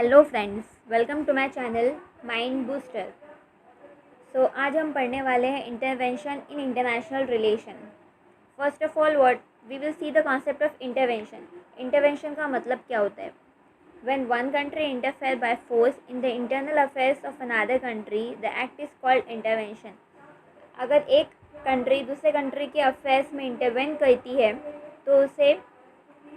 Hello friends, welcome to my channel mind booster. आज हम पढ़ने वाले हैं intervention in international relation. First of all what we will see the concept of intervention. Intervention का मतलब क्या होता है? When one country interfere by force in the internal affairs of another country, the act is called intervention. अगर एक country दूसरे country के affairs में इंटरवेन करती है तो उसे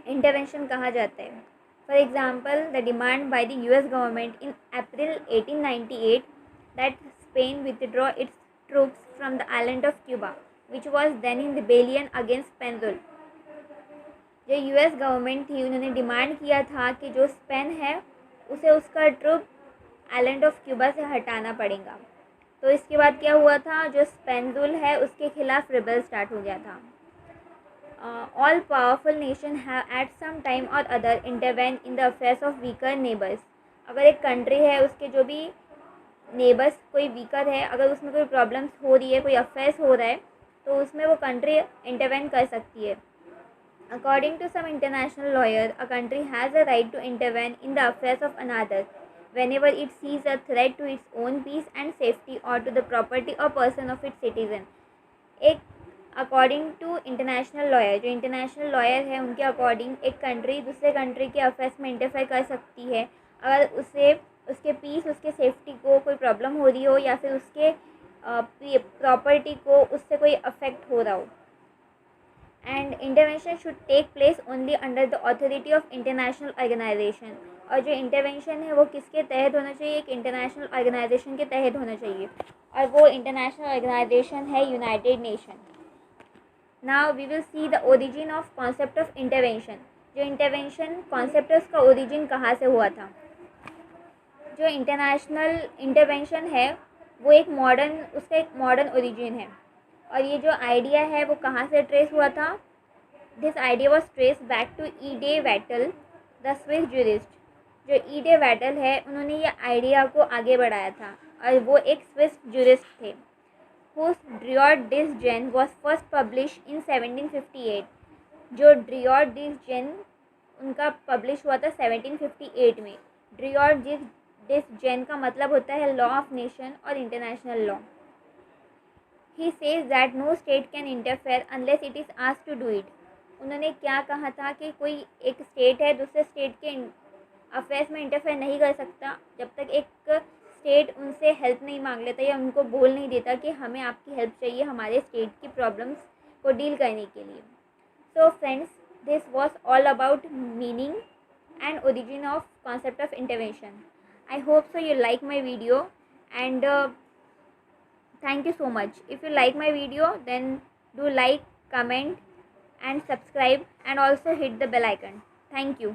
इंटरवेंशन कहा जाता है। For example, the demand by the US government in April 1898 that Spain withdraw its troops from the island of Cuba, which was then in rebellion against Penjul। जो US गवर्नमेंट थी उन्होंने डिमांड किया था कि जो स्पेन है उसे उसका ट्रूप आइलैंड ऑफ क्यूबा से हटाना पड़ेगा। तो इसके बाद क्या हुआ था, जो स्पेनजुल है उसके खिलाफ रिबेल स्टार्ट हो गया था। All powerful nation have at some time or other intervened in the affairs of weaker neighbors। अगर एक कंट्री है उसके जो भी नेबर्स कोई वीकर है, अगर उसमें कोई प्रॉब्लम्स हो रही है, कोई अफेयर्स हो रहा है, तो उसमें वो कंट्री इंटरवेन कर सकती है। According to some international lawyer, a country has a right to intervene in the affairs of another whenever it sees a threat to its own peace and safety or to the property or person of its citizen। एक according to international lawyer, जो international lawyer है उनके according एक country दूसरे country के affairs में interfere कर सकती है अगर उसे उसके पीस, उसके सेफ्टी को कोई प्रॉब्लम हो रही हो या फिर उसके प्रॉपर्टी को उससे कोई अफेक्ट हो रहा हो। And intervention should take place only under the authority of international organization. और जो इंटरवेंशन है वो किसके तहत होना चाहिए? एक इंटरनेशनल ऑर्गेनाइजेशन के तहत होना चाहिए, और वो इंटरनेशनल ऑर्गेनाइजेशन है united nation. Now we will see the origin of concept of intervention. जो इंटरवेंशन कॉन्सेप्ट है उसका ओरिजिन कहाँ से हुआ था? जो इंटरनेशनल इंटरवेंशन है वो उसका एक मॉडर्न ओरिजिन है, और ये जो आइडिया है वो कहाँ से ट्रेस हुआ था? This idea was trace back to E de Vattel, the Swiss jurist. जो ई डे वैटल है उन्होंने ये आइडिया को आगे बढ़ाया था, और वो एक स्विस जूरिस्ट थे। whose Driot des Gen was first published in 1758। जो ड्रियोट डिस जेन उनका पब्लिश हुआ था 1758 में। ड्रियोट डिस जेन का मतलब होता है लॉ ऑफ नेशन और international law. He says that no state can interfere unless it is asked to do it. उन्होंने क्या कहा था कि कोई एक स्टेट है दूसरे स्टेट के अफेयर्स में इंटरफेयर नहीं कर सकता जब तक एक स्टेट उनसे हेल्प नहीं मांग लेता या उनको बोल नहीं देता कि हमें आपकी हेल्प चाहिए हमारे स्टेट की प्रॉब्लम्स को डील करने के लिए। So friends, this was all about meaning and origin of concept of intervention. I hope so you like my video and thank you so much. If you like my video, then do like, comment and subscribe, and also hit the bell icon. Thank you.